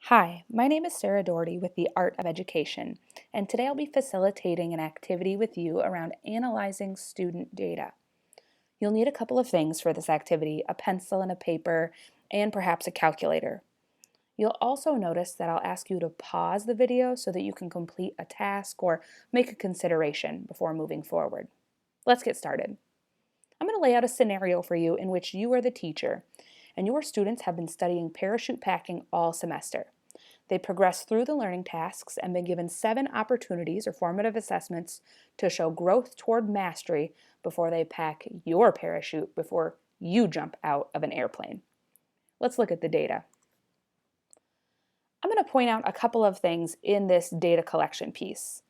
Hi, my name is Sarah Dougherty with the Art of Education, and today I'll be facilitating an activity with you around analyzing student data. You'll need a couple of things for this activity, a pencil and a paper, and perhaps a calculator. You'll also notice that I'll ask you to pause the video so that you can complete a task or make a consideration before moving forward. Let's get started. I'm going to lay out a scenario for you in which you are the teacher, and your students have been studying parachute packing all semester. They progressed through the learning tasks and been given 7 opportunities or formative assessments to show growth toward mastery before they pack your parachute before you jump out of an airplane. Let's look at the data. I'm going to point out a couple of things in this data collection piece.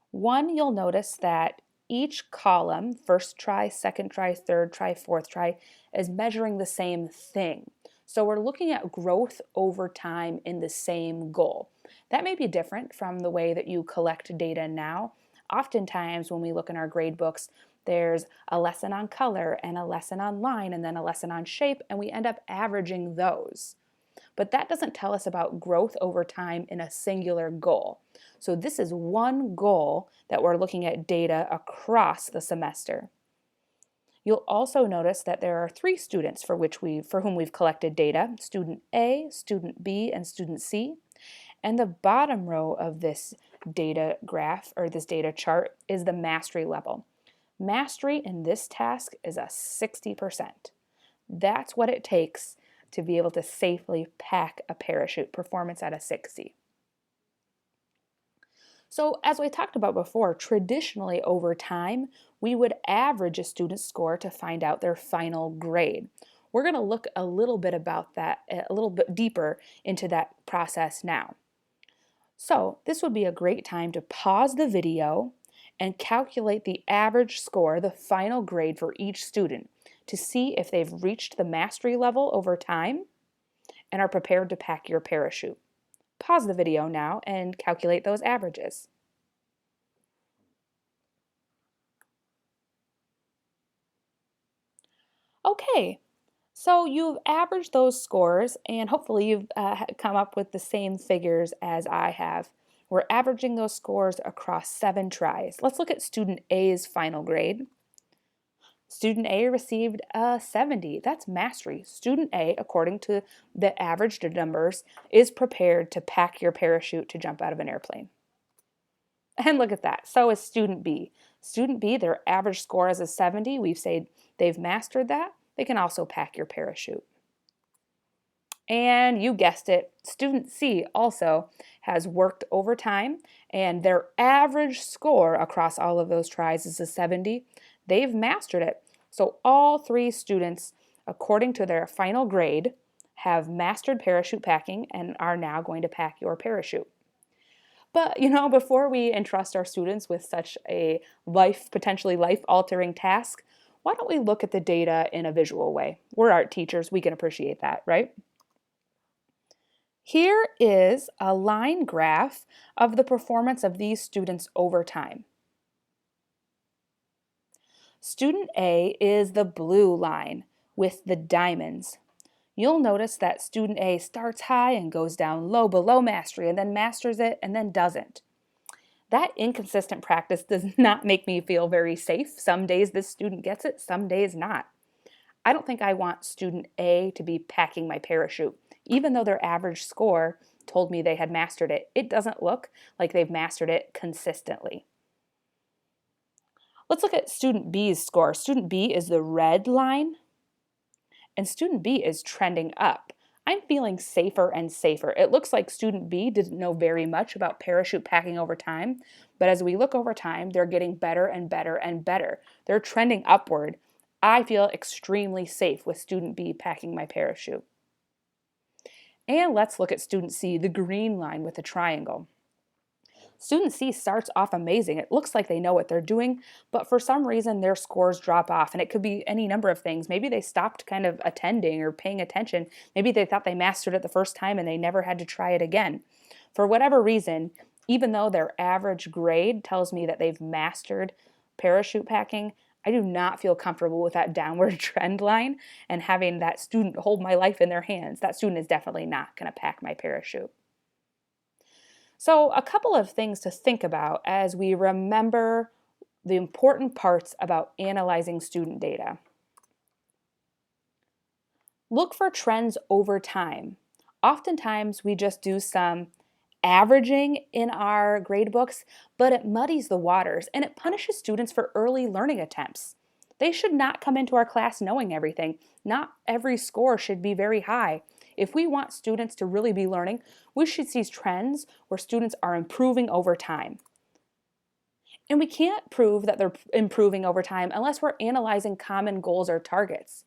One, you'll notice that each column, first try, second try, third try, fourth try, is measuring the same thing. So we're looking at growth over time in the same goal. That may be different from the way that you collect data now. Oftentimes when we look in our grade books, there's a lesson on color and a lesson on line and then a lesson on shape, and we end up averaging those. But that doesn't tell us about growth over time in a singular goal. So this is one goal that we're looking at data across the semester. You'll also notice that there are 3 students for whom we've collected data: student A, student B, and student C. And the bottom row of this data graph or this data chart is the mastery level. Mastery in this task is a 60%. That's what it takes to be able to safely pack a parachute, performance at a 60. So as we talked about before, traditionally over time, we would average a student's score to find out their final grade. We're going to look a little bit about that, a little bit deeper into that process now. So this would be a great time to pause the video and calculate the average score, the final grade for each student, to see if they've reached the mastery level over time and are prepared to pack your parachute. Pause the video now and calculate those averages. Okay, so you've averaged those scores and hopefully you've come up with the same figures as I have. We're averaging those scores across 7 tries. Let's look at student A's final grade. Student A received a 70. That's mastery. Student A, according to the averaged numbers, is prepared to pack your parachute to jump out of an airplane. And look at that. So is student B. Student B, their average score is a 70. We've said they've mastered that. They can also pack your parachute. And you guessed it, student C also has worked overtime, and their average score across all of those tries is a 70. They've mastered it. So all 3 students, according to their final grade, have mastered parachute packing and are now going to pack your parachute. But before we entrust our students with such a potentially life-altering task, why don't we look at the data in a visual way? We're art teachers, we can appreciate that, right? Here is a line graph of the performance of these students over time. Student A is the blue line with the diamonds. You'll notice that student A starts high and goes down low below mastery and then masters it and then doesn't. That inconsistent practice does not make me feel very safe. Some days this student gets it, some days not. I don't think I want student A to be packing my parachute. Even though their average score told me they had mastered it, it doesn't look like they've mastered it consistently. Let's look at student B's score. Student B is the red line, and student B is trending up. I'm feeling safer and safer. It looks like student B didn't know very much about parachute packing over time, but as we look over time, they're getting better and better and better. They're trending upward. I feel extremely safe with student B packing my parachute. And let's look at student C, the green line with the triangle. Student C starts off amazing. It looks like they know what they're doing, but for some reason their scores drop off, and it could be any number of things. Maybe they stopped kind of attending or paying attention. Maybe they thought they mastered it the first time and they never had to try it again. For whatever reason, even though their average grade tells me that they've mastered parachute packing, I do not feel comfortable with that downward trend line and having that student hold my life in their hands. That student is definitely not going to pack my parachute. So a couple of things to think about as we remember the important parts about analyzing student data. Look for trends over time. Oftentimes we just do some averaging in our grade books, but it muddies the waters and it punishes students for early learning attempts. They should not come into our class knowing everything. Not every score should be very high. If we want students to really be learning, we should see trends where students are improving over time. And we can't prove that they're improving over time unless we're analyzing common goals or targets.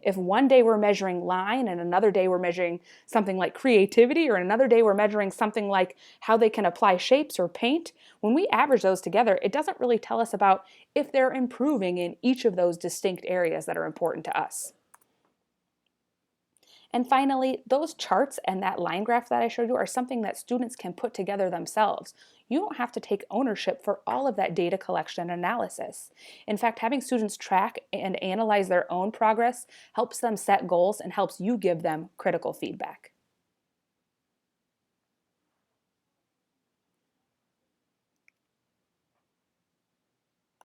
If one day we're measuring line and another day we're measuring something like creativity, or another day we're measuring something like how they can apply shapes or paint, when we average those together, it doesn't really tell us about if they're improving in each of those distinct areas that are important to us. And finally, those charts and that line graph that I showed you are something that students can put together themselves. You don't have to take ownership for all of that data collection and analysis. In fact, having students track and analyze their own progress helps them set goals and helps you give them critical feedback.